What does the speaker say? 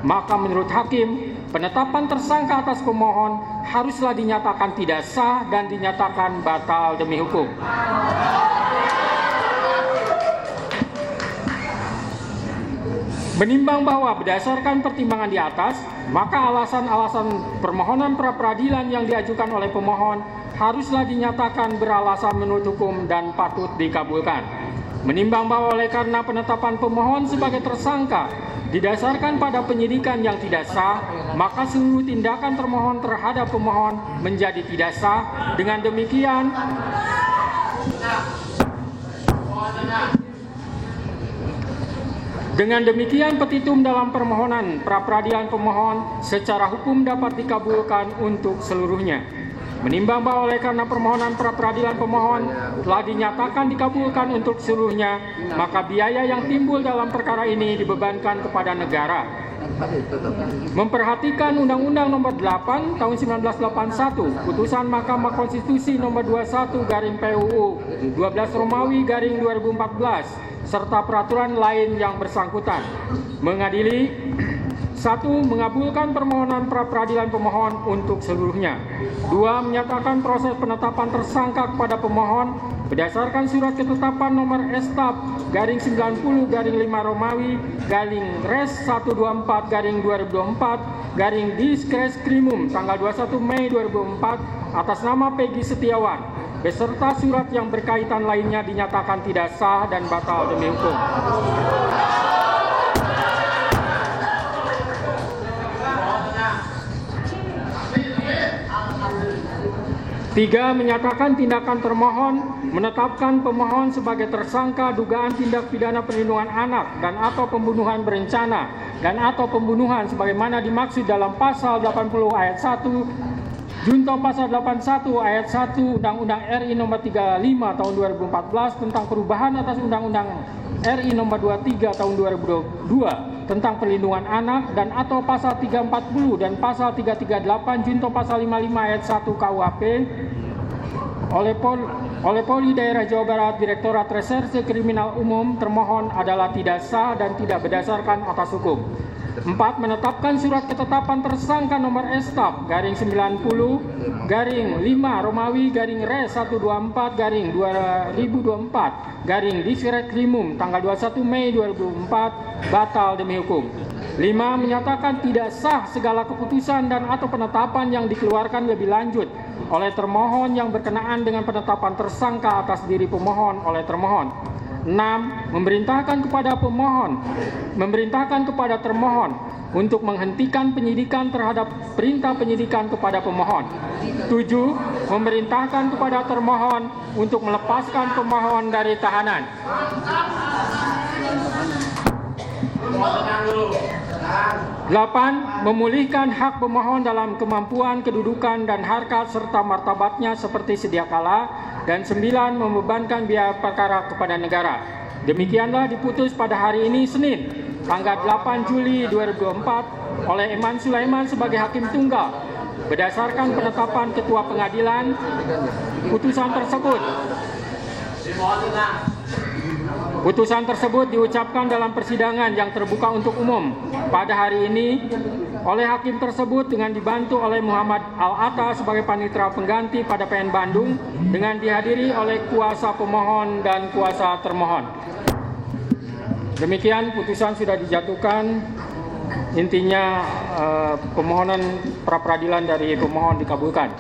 maka menurut hakim, penetapan tersangka atas pemohon haruslah dinyatakan tidak sah dan dinyatakan batal demi hukum. Menimbang bahwa berdasarkan pertimbangan di atas, maka alasan-alasan permohonan pra-peradilan yang diajukan oleh pemohon haruslah dinyatakan beralasan menurut hukum dan patut dikabulkan. Menimbang bahwa oleh karena penetapan pemohon sebagai tersangka didasarkan pada penyidikan yang tidak sah, maka seluruh tindakan termohon terhadap pemohon menjadi tidak sah. Dengan demikian, petitum dalam permohonan pra-peradilan pemohon secara hukum dapat dikabulkan untuk seluruhnya. Menimbang bahwa oleh karena permohonan pra-peradilan pemohon telah dinyatakan dikabulkan untuk seluruhnya, maka biaya yang timbul dalam perkara ini dibebankan kepada negara. Memperhatikan Undang-Undang Nomor 8 Tahun 1981, Putusan Mahkamah Konstitusi Nomor 21/PUU 12 Romawi /2014 serta peraturan lain yang bersangkutan, mengadili 1. Mengabulkan permohonan pra-peradilan pemohon untuk seluruhnya. 2. Menyatakan proses penetapan tersangka kepada pemohon berdasarkan surat ketetapan nomor S/90/5 Romawi /Res 124/2024 Diskrimum tanggal 21 Mei 2004 atas nama Peggy Setiawan beserta surat yang berkaitan lainnya dinyatakan tidak sah dan batal demi hukum. 3. Menyatakan tindakan termohon menetapkan pemohon sebagai tersangka dugaan tindak pidana perlindungan anak dan atau pembunuhan berencana dan atau pembunuhan sebagaimana dimaksud dalam pasal 80 ayat 1 junto pasal 81 ayat 1 Undang-Undang RI Nomor 35 Tahun 2014 tentang perubahan atas Undang-Undang RI Nomor 23 Tahun 2002 tentang perlindungan anak dan atau pasal 340 dan pasal 338 junto pasal 55 ayat 1 KUHP oleh Polri Daerah Jawa Barat Direktorat Reserse Kriminal Umum termohon adalah tidak sah dan tidak berdasarkan atas hukum. 4. Menetapkan surat ketetapan tersangka nomor S/90/5 Romawi /Res 124/2024 Diskrimum tanggal 21 Mei 2004 batal demi hukum. 5. Menyatakan tidak sah segala keputusan dan atau penetapan yang dikeluarkan lebih lanjut oleh termohon yang berkenaan dengan penetapan tersangka atas diri pemohon oleh termohon. 6. Memerintahkan kepada termohon untuk menghentikan penyidikan terhadap perintah penyidikan kepada pemohon. 7. Memerintahkan kepada termohon untuk melepaskan pemohon dari tahanan. 8. Memulihkan hak pemohon dalam kemampuan, kedudukan, dan harkat serta martabatnya seperti sedia kala. Dan 9. Membebankan biaya perkara kepada negara. Demikianlah diputus pada hari ini Senin, tanggal 8 Juli 2024 oleh Eman Sulaiman sebagai Hakim Tunggal. Berdasarkan penetapan Ketua Pengadilan, Putusan tersebut diucapkan dalam persidangan yang terbuka untuk umum pada hari ini oleh hakim tersebut dengan dibantu oleh Muhammad Al-Atta sebagai panitera pengganti pada PN Bandung dengan dihadiri oleh kuasa pemohon dan kuasa termohon. Demikian putusan sudah dijatuhkan. Intinya permohonan pra-peradilan dari pemohon dikabulkan.